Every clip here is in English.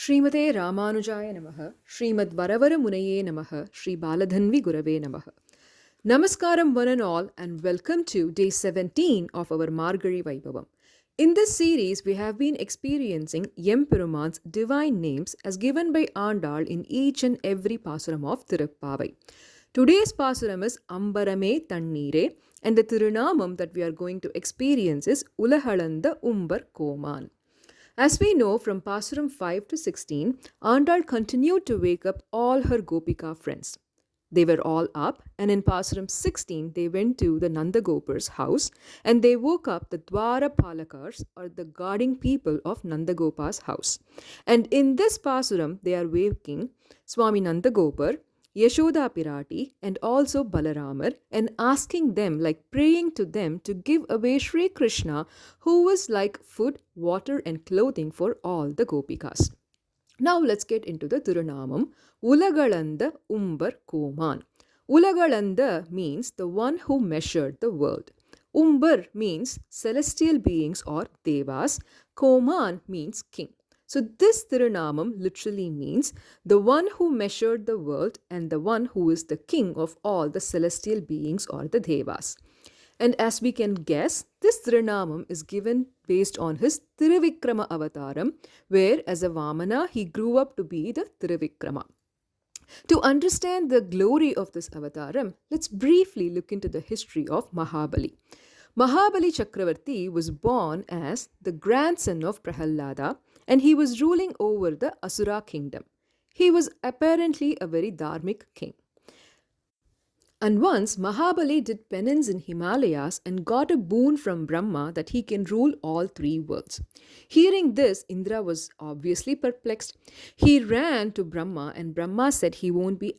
Srimate Ramanujaya Namaha, Srimad Varavara Munayae Namaha, Sri Baladhanvi Gurave Namaha. Namaskaram one and all, and welcome to day 17 of our Margari Vaibhavam. In this series, we have been experiencing Yemperuman's divine names as given by Andal in each and every Pasuram of Thiruppavai. Today's Pasuram is Ambarame Tannire, and the Thirunamam that we are going to experience is Ulagalandha umbar KOman. As we know from Pasuram 5 to 16, Andal continued to wake up all her Gopika friends. They were all up, and in Pasuram 16, they went to the Nandagopar's house and they woke up the Dwara Palakars, or the guarding people of Nandagopa's house. And in this Pasuram, they are waking Swami Nandagopar, Yashoda Pirati, and also Balaramar, and asking them, like praying to them, to give away Sri Krishna, who was like food, water, and clothing for all the Gopikas. Now let's get into the Thirunamam. Ulagalandha umbar KOman. Ulagalandha means the one who measured the world. Umbar means celestial beings or devas. KOman means king. So this Thirunamam literally means the one who measured the world and the one who is the king of all the celestial beings or the devas. And as we can guess, this Thirunamam is given based on his Thiruvikrama avataram, where as a Vamana he grew up to be the Thiruvikrama. To understand the glory of this avataram, let's briefly look into the history of Mahabali. Mahabali Chakravarti was born as the grandson of Prahallada, and he was ruling over the Asura kingdom. He was apparently a very dharmic king. And once Mahabali did penance in Himalayas and got a boon from Brahma that he can rule all three worlds. Hearing this, Indra was obviously perplexed. He ran to Brahma, and Brahma said he won't be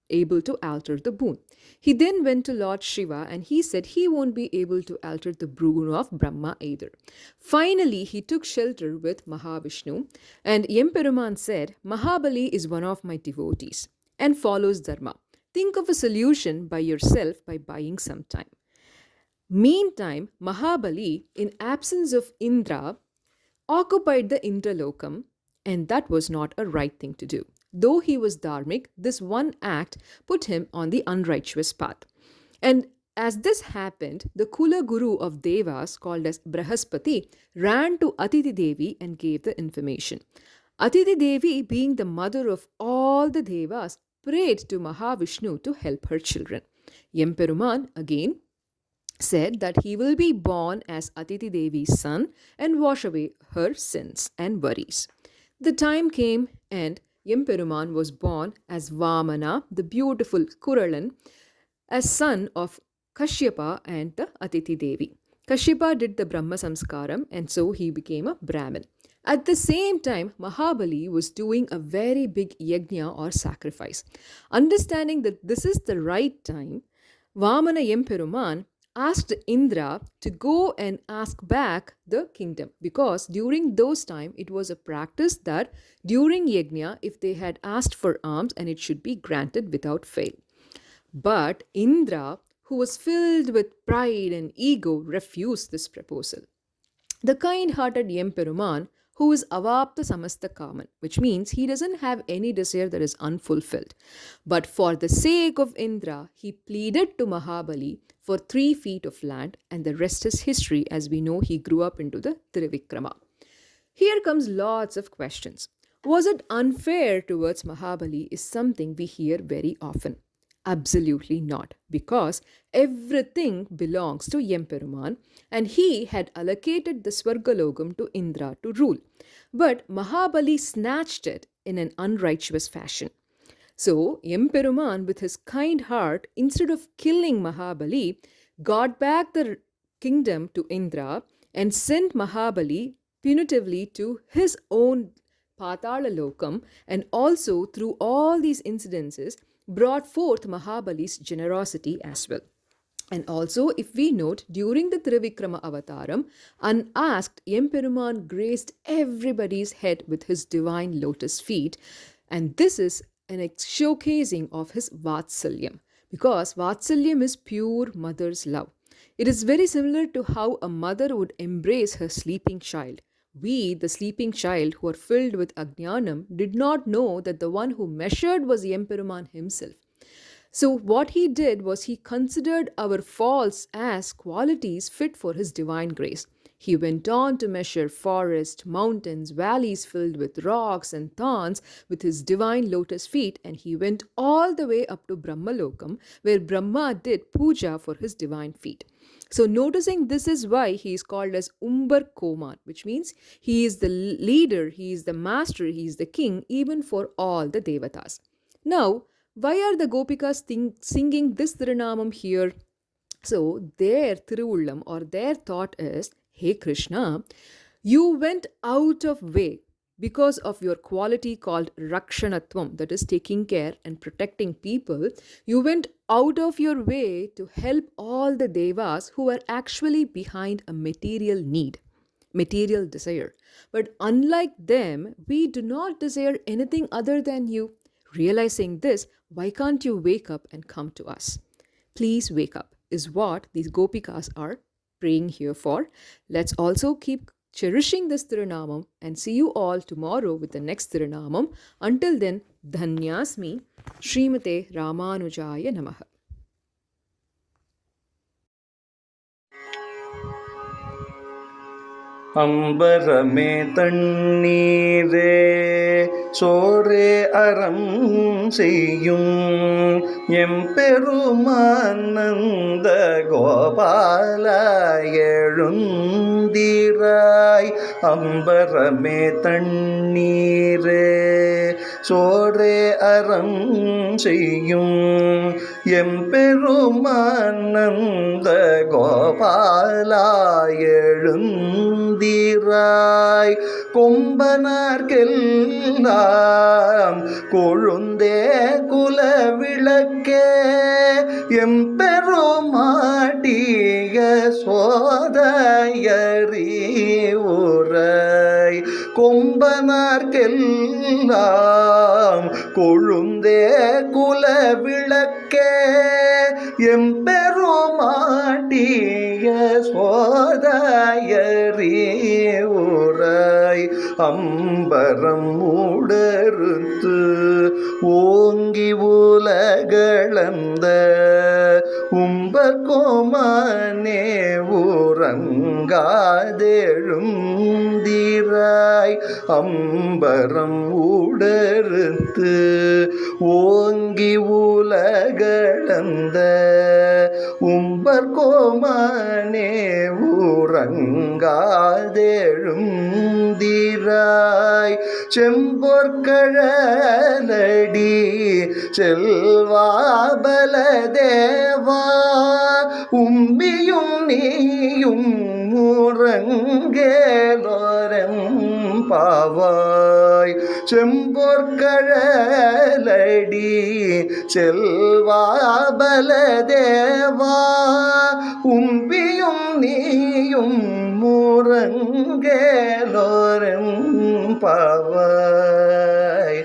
able to alter the boon. He then went to Lord Shiva, and he said he won't be able to alter the boon of Brahma either. Finally, he took shelter with Mahavishnu, and Yemperuman said, Mahabali is one of my devotees and follows Dharma. Think of a solution by yourself by buying some time. Meantime, Mahabali, in absence of Indra, occupied the Indralokam, and that was not a right thing to do. Though he was dharmic, this one act put him on the unrighteous path. And as this happened, the Kula Guru of Devas, called as Brahaspati, ran to Aditi Devi and gave the information. Aditi Devi, being the mother of all the Devas, prayed to Mahavishnu to help her children. Yemperuman again said that he will be born as Aditi Devi's son and wash away her sins and worries. The time came, and Yemperuman was born as Vamana, the beautiful Kuralan, as son of Kashyapa and the Aditi Devi. Kashyapa did the Brahma Samskaram, and so he became a Brahmin. At the same time, Mahabali was doing a very big yajna or sacrifice. Understanding that this is the right time, Vamana Yemperuman asked Indra to go and ask back the kingdom, because during those time it was a practice that during yajna, if they had asked for alms, and it should be granted without fail. But Indra, who was filled with pride and ego, refused this proposal. The kind-hearted Yemperuman, who is avapta samasta kaman, which means he doesn't have any desire that is unfulfilled. But for the sake of Indra, he pleaded to Mahabali for 3 feet of land, and the rest is history. As we know, he grew up into the Trivikrama. Here comes lots of questions. Was it unfair towards Mahabali is something we hear very often. Absolutely not, because everything belongs to Yemperuman, and he had allocated the Swargalogam to Indra to rule. But Mahabali snatched it in an unrighteous fashion. So Yemperuman, with his kind heart, instead of killing Mahabali, got back the kingdom to Indra and sent Mahabali punitively to his own Patala Lokam, and also through all these incidences brought forth Mahabali's generosity as well. And also, if we note, during the Trivikrama avataram, unasked, Yemperuman graced everybody's head with his divine lotus feet, and this is an showcasing of his Vatsalyam, because Vatsalyam is pure mother's love. It is very similar to how a mother would embrace her sleeping child. We, the sleeping child who are filled with Ajnanam, did not know that the one who measured was Emperuman himself. So, what he did was he considered our faults as qualities fit for his divine grace. He went on to measure forests, mountains, valleys filled with rocks and thorns with his divine lotus feet, and he went all the way up to Brahmalokam, where Brahma did puja for his divine feet. So, noticing this is why he is called as Umbar Koman, which means he is the leader, he is the master, he is the king, even for all the Devatas. Now, why are the Gopikas singing this Thirunamam here? So, their Thiruvullam or their thought is, hey Krishna, you went out of way because of your quality called Rakshanatvam, that is taking care and protecting people. You went out of your way to help all the Devas who are actually behind a material need, material desire. But unlike them, we do not desire anything other than you. Realizing this, why can't you wake up and come to us? Please wake up, is what these Gopikas are praying here for. Let's also keep cherishing this Thirunamam and see you all tomorrow with the next Thirunamam. Until then, Dhanyasmi, Srimate Ramanujaya Namaha. அம்பரமே தண்ணீரே சோரே அறம் செய்யும் எம்பெருமானந்த கோபால எழுந்திராய். அம்பரமே தண்ணீரே சோரே அறம் செய்யும் எம்பெருமானந்த கோபால எழுந்திராய். கொம்பனார்க்கெல்லாம் கொழுந்தே குலவிளக்கே எம்பெருமாட்டிய சோதையறிவுரை. கொம்பனார்க்கெல்லாம் கொழுந்தே குலவிளக்கே எம்பெருமாட்டிய சோதையறிவுரை. அம்பரம் உடறுத்து ஓங்கி உலகளந்த உம்பர் கோமானே உறங்காதெழுந்திராய். அம்பரம் உடறுத்து ஓங்கி உலகளந்த உம்பர் கோமானே உறங்காதெழுந்திராய். செம்பொற்கழலடி செல்வாபலதேவா உம்பியும் நீயும் உறங்கேலோரம் பாவாய். செம்பொற்கழலடி செல்வாபலதேவா உம்பியும் நீயும் உறங்கேலோரம் பாவாய்.